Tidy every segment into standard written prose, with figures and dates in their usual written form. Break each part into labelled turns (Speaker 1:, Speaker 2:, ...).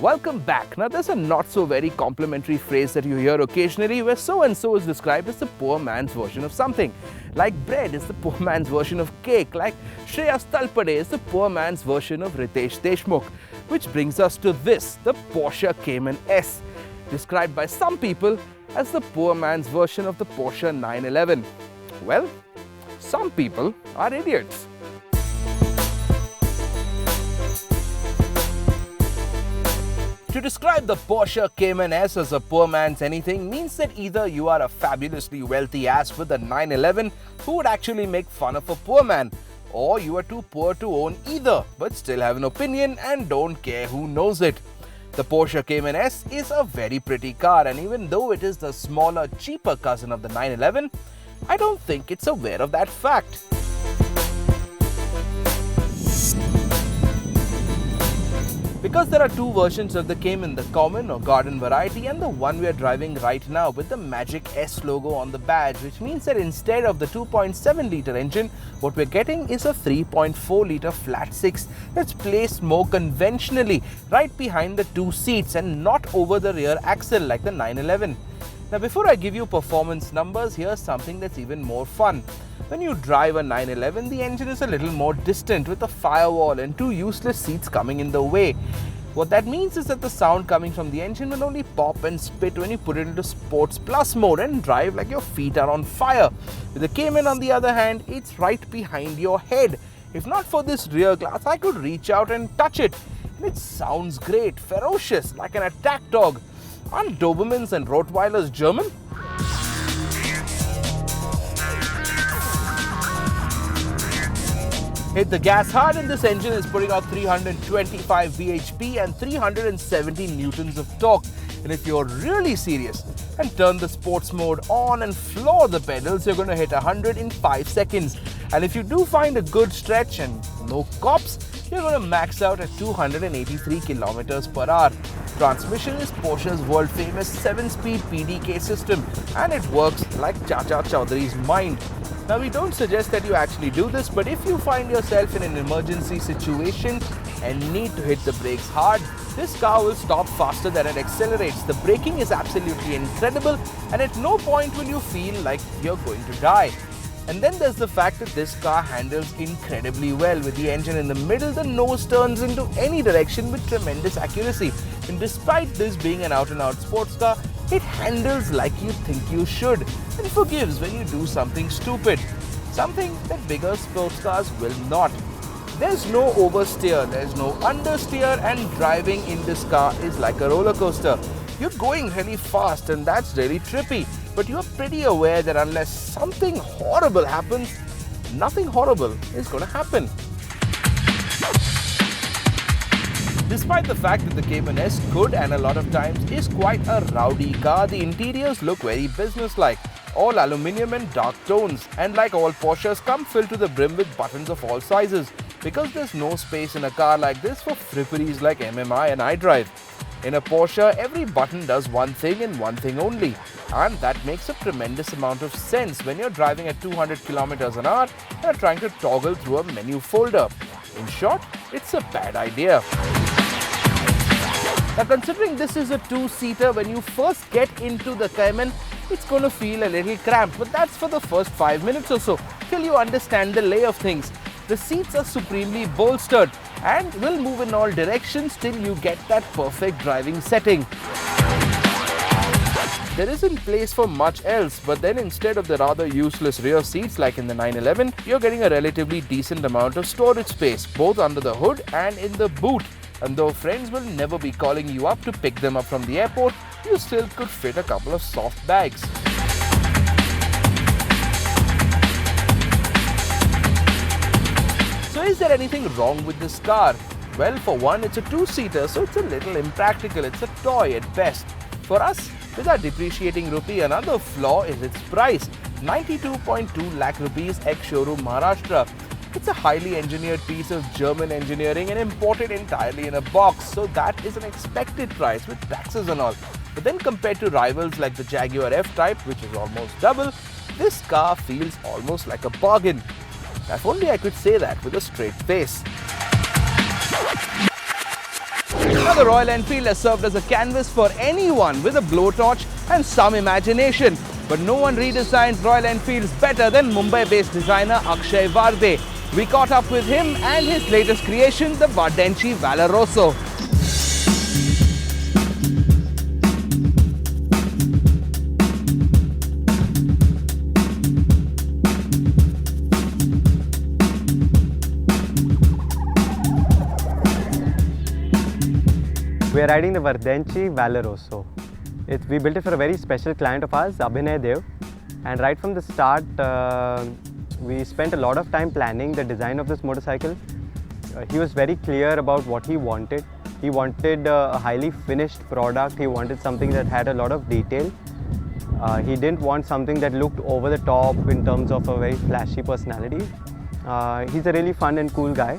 Speaker 1: Welcome back. Now there's a not so very complimentary phrase that you hear occasionally where so and so is described as the poor man's version of something. Like bread is the poor man's version of cake, like Shreyas Talpade is the poor man's version of Ritesh Deshmukh. Which brings us to this, the Porsche Cayman S, described by some people as the poor man's version of the Porsche 911. Well, some people are idiots. To describe the Porsche Cayman S as a poor man's anything means that either you are a fabulously wealthy ass with a 911 who would actually make fun of a poor man, or you are too poor to own either but still have an opinion and don't care who knows it. The Porsche Cayman S is a very pretty car, and even though it is the smaller, cheaper cousin of the 911, I don't think it's aware of that fact. Because there are two versions of the Cayman, the common or garden variety and the one we are driving right now with the magic S logo on the badge, which means that instead of the 2.7 litre engine, what we're getting is a 3.4 litre flat 6 that's placed more conventionally right behind the two seats and not over the rear axle like the 911. Now before I give you performance numbers, here's something that's even more fun. When you drive a 911, the engine is a little more distant with a firewall and two useless seats coming in the way. What that means is that the sound coming from the engine will only pop and spit when you put it into Sports Plus mode and drive like your feet are on fire. With the Cayman on the other hand, it's right behind your head. If not for this rear glass, I could reach out and touch it. And it sounds great, ferocious, like an attack dog. Aren't Dobermans and Rottweilers German? Hit the gas hard and this engine is putting out 325 bhp and 370 newtons of torque. And if you're really serious and turn the sports mode on and floor the pedals, you're going to hit 100 in 5 seconds. And if you do find a good stretch and no cops, you're going to max out at 283 kilometers per hour. Transmission is Porsche's world famous 7-speed PDK system, and it works like Chacha Chaudhary's mind. Now we don't suggest that you actually do this, but if you find yourself in an emergency situation and need to hit the brakes hard, this car will stop faster than it accelerates. The braking is absolutely incredible, and at no point will you feel like you're going to die. And then there's the fact that this car handles incredibly well. With the engine in the middle, the nose turns into any direction with tremendous accuracy. And despite this being an out-and-out sports car, it handles like you think you should and forgives when you do something stupid. Something that bigger sports cars will not. There's no oversteer, there's no understeer, and driving in this car is like a roller coaster. You're going really fast and that's really trippy, but you're pretty aware that unless something horrible happens, nothing horrible is going to happen. Despite the fact that the Cayman S could and a lot of times is quite a rowdy car, the interiors look very businesslike. All aluminium and dark tones, and like all Porsches, come filled to the brim with buttons of all sizes, because there's no space in a car like this for fripperies like MMI and iDrive. In a Porsche, every button does one thing and one thing only, and that makes a tremendous amount of sense when you're driving at 200 kilometers an hour and are trying to toggle through a menu folder. In short, it's a bad idea. Now considering this is a two-seater, when you first get into the Cayman, it's going to feel a little cramped, but that's for the first 5 minutes or so, till you understand the lay of things. The seats are supremely bolstered and will move in all directions till you get that perfect driving setting. There isn't place for much else, but then instead of the rather useless rear seats like in the 911, you're getting a relatively decent amount of storage space, both under the hood and in the boot. And though friends will never be calling you up to pick them up from the airport, you still could fit a couple of soft bags. So is there anything wrong with this car? Well, for one, it's a two-seater, so it's a little impractical. It's a toy at best. For us, with our depreciating rupee, another flaw is its price. 92.2 lakh rupees ex-showroom Maharashtra. It's a highly engineered piece of German engineering and imported entirely in a box, so that is an expected price with taxes and all. But then compared to rivals like the Jaguar F-Type, which is almost double, this car feels almost like a bargain. If only I could say that with a straight face. Now the Royal Enfield has served as a canvas for anyone with a blowtorch and some imagination. But no one redesigned Royal Enfields better than Mumbai-based designer Akshay Varde. We caught up with him and his latest creation, the Vardenchi Valeroso.
Speaker 2: We are riding the Vardenchi Valeroso. We built it for a very special client of ours, Abhinay Dev. And right from the start, we spent a lot of time planning the design of this motorcycle. He was very clear about what he wanted. He wanted a highly finished product. He wanted something that had a lot of detail. He didn't want something that looked over the top in terms of a very flashy personality. He's a really fun and cool guy,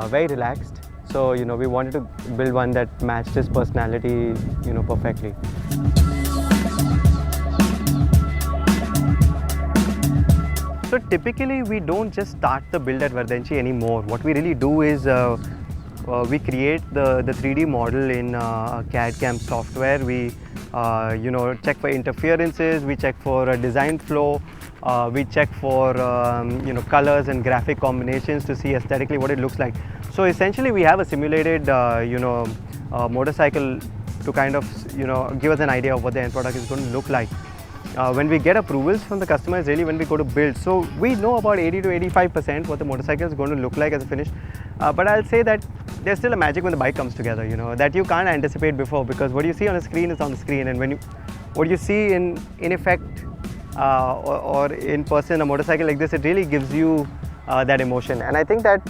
Speaker 2: very relaxed. So, we wanted to build one that matched his personality, perfectly. So typically we don't just start the build at Vardenchi anymore. What we really do is we create the 3D model in CAD/CAM software. We check for interferences, we check for design flow, we check for colors and graphic combinations to see aesthetically what it looks like. So essentially we have a simulated motorcycle to kind of give us an idea of what the end product is going to look like. When we get approvals from the customers, really when we go to build, so we know about 80 to 85% what the motorcycle is going to look like as a finish. But I'll say that there's still a magic when the bike comes together, that you can't anticipate before, because what you see on the screen is on the screen, and what you see in effect or in person, a motorcycle like this, it really gives you that emotion. And I think that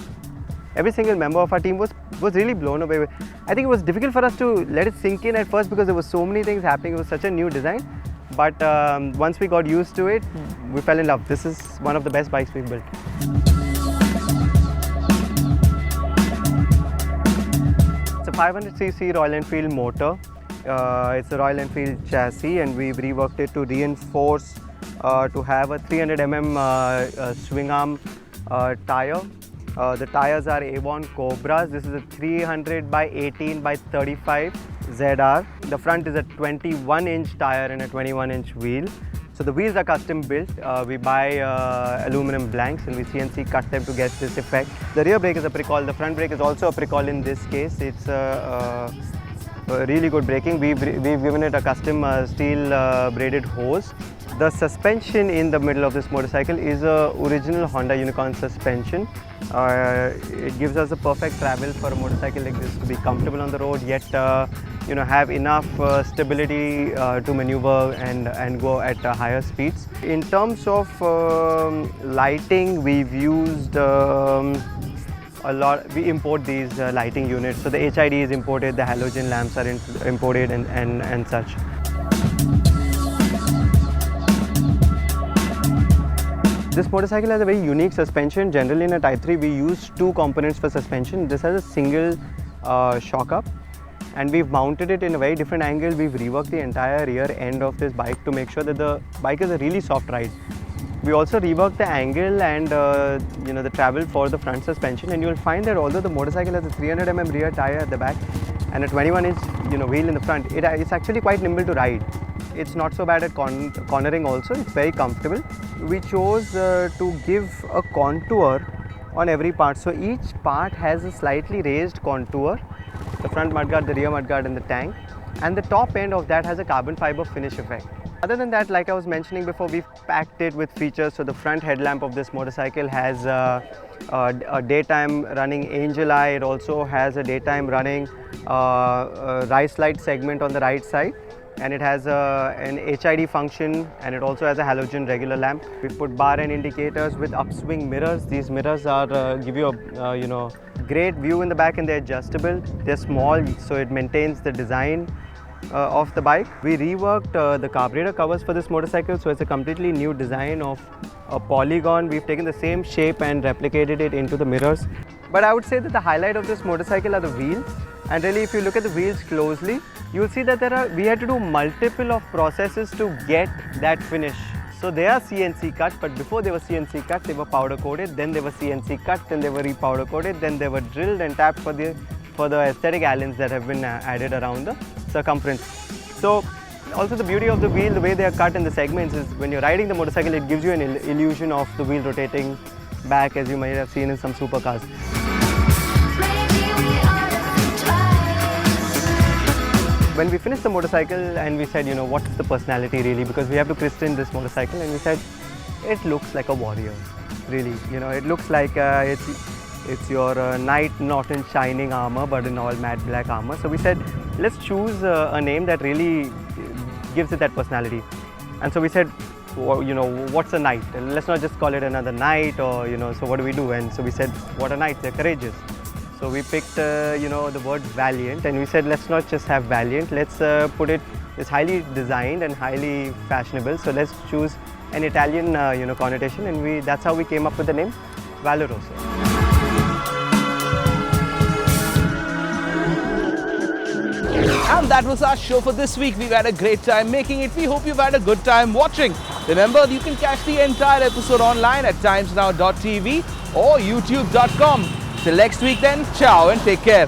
Speaker 2: every single member of our team was really blown away. I think it was difficult for us to let it sink in at first because there were so many things happening. It was such a new design. But once we got used to it, we fell in love. This is one of the best bikes we've built. It's a 500cc Royal Enfield motor. It's a Royal Enfield chassis, and we've reworked it to reinforce to have a 300mm swing arm tire. The tires are Avon Cobras. This is a 300 by 18 by 35 ZR. The front is a 21-inch tire and a 21-inch wheel. So the wheels are custom built. We buy aluminum blanks and we CNC cut them to get this effect. The rear brake is a Precol. The front brake is also a Precol in this case. It's a really good braking. We've given it a custom steel braided hose. The suspension in the middle of this motorcycle is a original Honda Unicorn suspension. It gives us a perfect travel for a motorcycle like this to be comfortable on the road, yet have enough stability to maneuver and go at higher speeds. In terms of lighting, we've used a lot. We import these lighting units. So the HID is imported, the halogen lamps are imported, and such. This motorcycle has a very unique suspension. Generally in a Type 3 we use two components for suspension. This has a single shock up, and we've mounted it in a very different angle. We've reworked the entire rear end of this bike to make sure that the bike is a really soft ride. We also reworked the angle and the travel for the front suspension, and you'll find that although the motorcycle has a 300mm rear tire at the back and a 21-inch wheel in the front, it's actually quite nimble to ride. It's not so bad at cornering also. It's very comfortable. We chose to give a contour on every part. So each part has a slightly raised contour. The front mudguard, the rear mudguard and the tank. And the top end of that has a carbon fiber finish effect. Other than that, like I was mentioning before, we've packed it with features. So the front headlamp of this motorcycle has a daytime running angel eye. It also has a daytime running rise light segment on the right side. And it has an HID function, and it also has a halogen regular lamp. We put bar and indicators with upswing mirrors. These mirrors are give you a great view in the back, and they're adjustable. They're small, so it maintains the design of the bike. We reworked the carburetor covers for this motorcycle, so it's a completely new design of a polygon. We've taken the same shape and replicated it into the mirrors. But I would say that the highlight of this motorcycle are the wheels. And really, if you look at the wheels closely, you'll see that we had to do multiple of processes to get that finish. So they are CNC cut, but before they were CNC cut, they were powder coated, then they were CNC cut, then they were re-powder coated, then they were drilled and tapped for the for the aesthetic islands that have been added around the circumference. So also the beauty of the wheel, the way they are cut in the segments, is when you're riding the motorcycle, it gives you an illusion of the wheel rotating back, as you might have seen in some supercars. When we finished the motorcycle and we said, you know, what's the personality really, because we have to christen this motorcycle, and we said it looks like a warrior, really. You know, it looks like it's your knight not in shining armor but in all matte black armor. So we said let's choose a name that really gives it that personality. And so we said, well, you know, what's a knight? Let's not just call it another knight, or, you know, so what do we do? And so we said, what are knights? They're courageous. So we picked, you know, the word valiant, and we said let's not just have valiant, let's put it, it's highly designed and highly fashionable. So let's choose an Italian, you know, connotation, and that's how we came up with the name Valeroso.
Speaker 1: And that was our show for this week. We've had a great time making it. We hope you've had a good time watching. Remember, you can catch the entire episode online at timesnow.tv or youtube.com. Till next week then, ciao and take care.